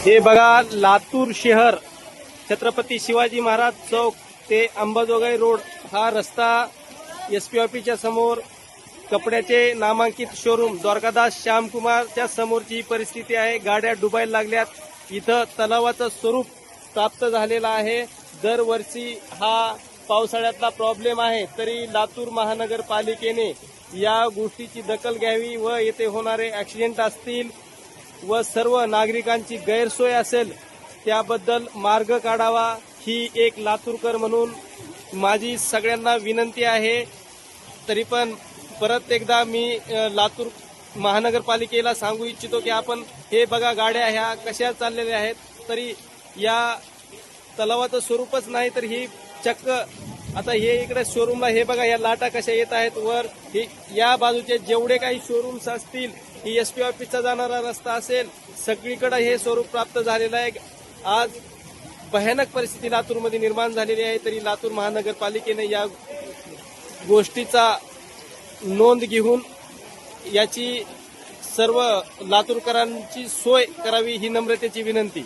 हे बघा, लातूर शहर छत्रपती शिवाजी महाराज चौक ते अंबाजोगाई रोड हा रस्ता एसपी ऑफिसच्या समोर कपड्याचे नामांकित शोरूम द्वारकादास श्यामकुमारच्या समोरची परिस्थिती आहे। गाड्या डुबायला लागल्यात। इथं तलावाचं स्वरूप प्राप्त झालेलं आहे। दरवर्षी हा पावसाळ्यातला प्रॉब्लेम आहे, तरी लातूर महानगरपालिकेने या गोष्टीची दखल घ्यावी व येथे होणारे ॲक्सिडेंट असतील व सर्व नागरिकांची गैरसोय असेल त्याबद्दल मार्ग काढावा, ही एक लातूरकर म्हणून माझी सगळ्यांना विनंती आहे। तरी पण परत एकदा मी लातूर महानगरपालिकेला सांगू इच्छितो की आपण हे बघा, गाड्या ह्या कशा चाललेल्या आहेत, तरी या तलावाचं स्वरूपच नाही तर ही चक्क आता हे इकडे शोरूमला हे बघा, या लाटा कशा येत आहेत वर। ही या बाजूचे जेवढे काही शोरूम्स असतील, ही एसपी ऑफिसचा जाणारा रस्ता असेल, सगळीकडे हे स्वरूप प्राप्त झालेलं आहे। आज भयानक परिस्थिती लातूरमध्ये निर्माण झालेली आहे, तरी लातूर महानगरपालिकेने या गोष्टीचा नोंद घेऊन याची सर्व लातूरकरांची सोय करावी, ही नम्रतेची विनंती।